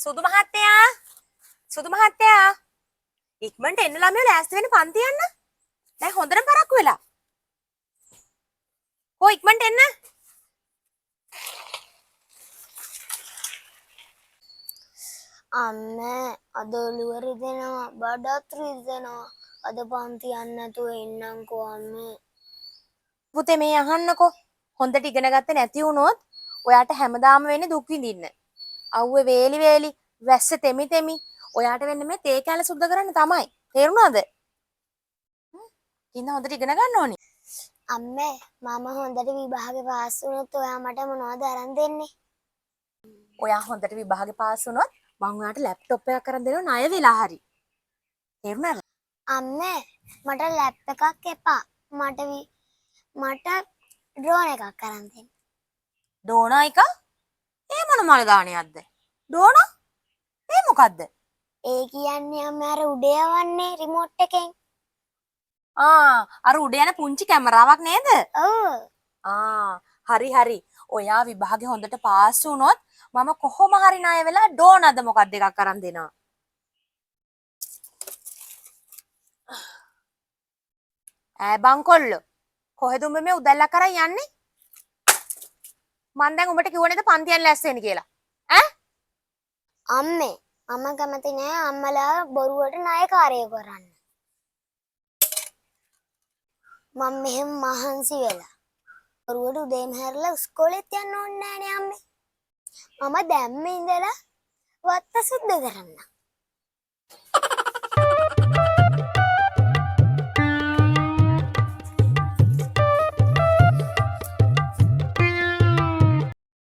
සුදු මහත්තයා සුදු මහත්තයා ඉක්මනට එන්න ළමයෝ ලෑස්ති වෙන්න පන්ති යන්න. දැන් හොඳට පරක්කු වෙලා. කො ඉක්මනට එන්න. අම්මේ අද ඔළුව රිදෙනවා බඩත් රිදෙනවා. අද පන්ති යන්න නැතුව එන්නම්කෝ අම්මේ. පුතේ මේ අහන්නකෝ. හොඳට ඉගෙන ගත්තේ නැති වුණොත් ඔයාට හැමදාම වෙන්නේ දුක් විඳින්න. අවුවේ වේලි වේලි වැස්ස තෙමි තෙමි ඔයාට වෙන්නේ මේ තේ කැල සුද්ධ කරන්න තමයි. තේරුණාද? ඉන්න හොඳට ඉගෙන ගන්න ඕනේ. අම්මේ මම හොඳට විභාගේ පාස් වුණොත් ඔයා මට මොනවද අරන් දෙන්නේ? ඔයා හොඳට විභාගේ පාස් වුණොත් මම ඔයාට ලැප්ටොප් එකක් අරන් දෙනවා ණය වෙලා හරි. තේරුණාද? අම්මේ මට ලැප් එකක් එපා. මට ඩ්‍රෝන් එකක් අරන් දෙන්න. ඩෝනා එක? ඒ මොන මල දාණයක්ද? ඩෝනා? ඒ මොකද්ද? ඒ කියන්නේ අම්මේ අර උඩේ යවන්නේ රිමෝට් එකෙන්. අර උඩ යන පුංචි කැමරාවක් නේද? ඔව්. හරි හරි. ඔයා විභාගේ හොඳට පාස් වුණොත් මම කොහොම හරි ණය වෙලා ඩෝනාද මොකක්ද එකක් අරන් දෙනවා. ඈ බංකොල්ලෝ. කොහෙද උඹ මේ උදැල්ලක් කරන් යන්නේ? මං දැන් උඹට කිව්ව නේද පන්තියන් ලැස් වෙන්න කියලා. ඈ? අම්මේ මම කැමති නෑ අම්මලා බොරුවට ණයකාරයෝ කරන්න. මම මෙහෙම මහන්සි වෙලා බොරුවට උදේම හැරලා ඉස්කෝලේත් යන්න ඕනේ නෑනේ අම්මේ. මම දැම්ම ඉඳලා වත්ත සුද්ධ කරන්න.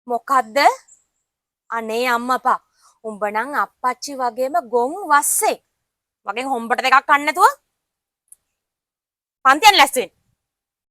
මොකද්ද? අනේ අම්මපා. උඹ නම් අප්පච්චි වගේම ගොන් වස්සේ. වගේ හොම්බට දෙකක් කන්න නැතුව පන්තියන් ලැස් වෙන්න.